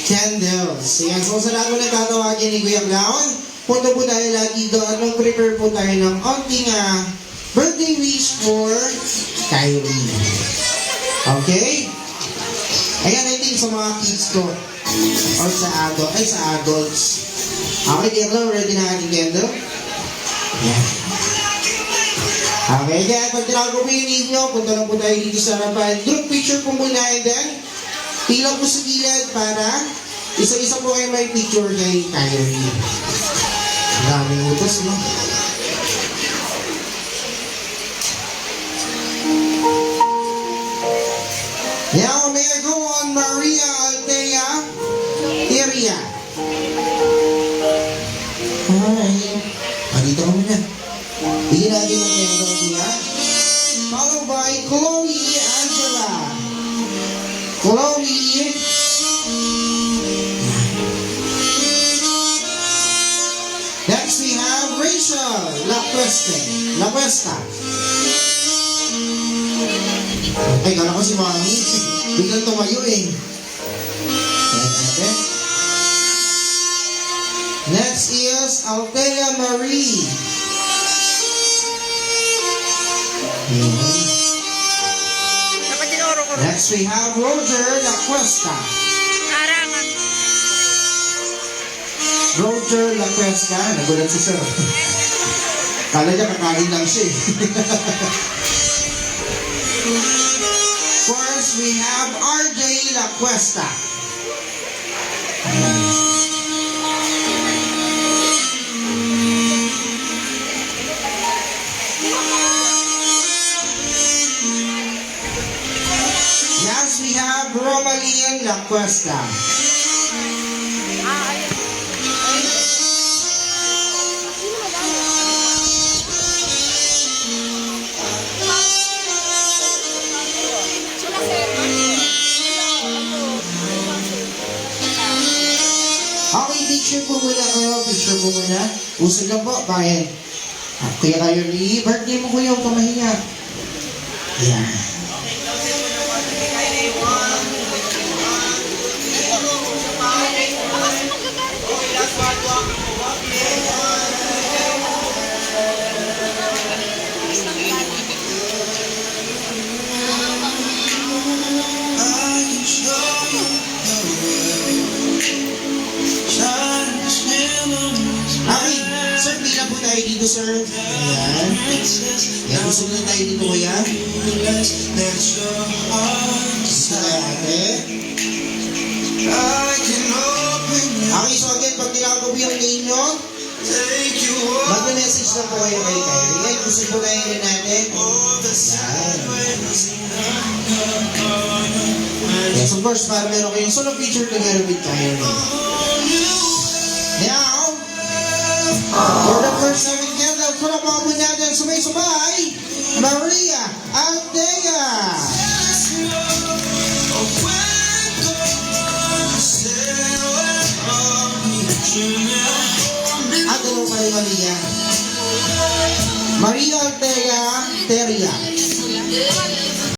candles. Yan. So, sa lahat mo na tatawagin ni Kuya Clown, punta po tayo lagi doon at mag-prepare po tayo ng onting birthday wish for Kyrie. Okay? Ayan, I think sa mga kids ko or sa adults. Okay, Kuya Clown, ready na ating candle? Yan. Okay, kaya pag tinago po yung need nyo, punta lang po tayo dito sa harapan. Group picture po muna and then pila po sa gilid para isa-isa po kayo may picture kay Kyrie. Maraming utos, no? Now, may I go on Maria Altea Teria. Hi. Dito ka muna. Bigyan natin ng candle niya. Followed by Chloe Angela. Chloe. Next we have Rachel La Cuesta. Ay, kala ko si Mami. Biglang tumayo eh. Next is Althea Marie. Next we have Roger La Cuesta. Roger La Cuesta. Nagulat si Sir. Kala niya kakain lang siya. First we have RJ La Cuesta. Next we have Romalyn La Cuesta. Okay, picture po muna kayo. Picture po muna. Usog lang po. Bakit? Kuya kayo ni birthday mo kuya. Huwag ka mahinga. Yan. Dito, sir. Ayan. Yan, gusto na tayo dito, kuya. Sa ate. Okay, so again, pag tinakop yung name nyo, mag-message lang po kayo kay Kyrie. Yan, gusto po na yun natin. Yan. Yes, of course, para meron kayong solo picture together with Kyrie. Now, for the first time in Canada, pula po po natin sumay-sumay, Maria Altea. At ano pa rin Maria? Maria Altea Teria.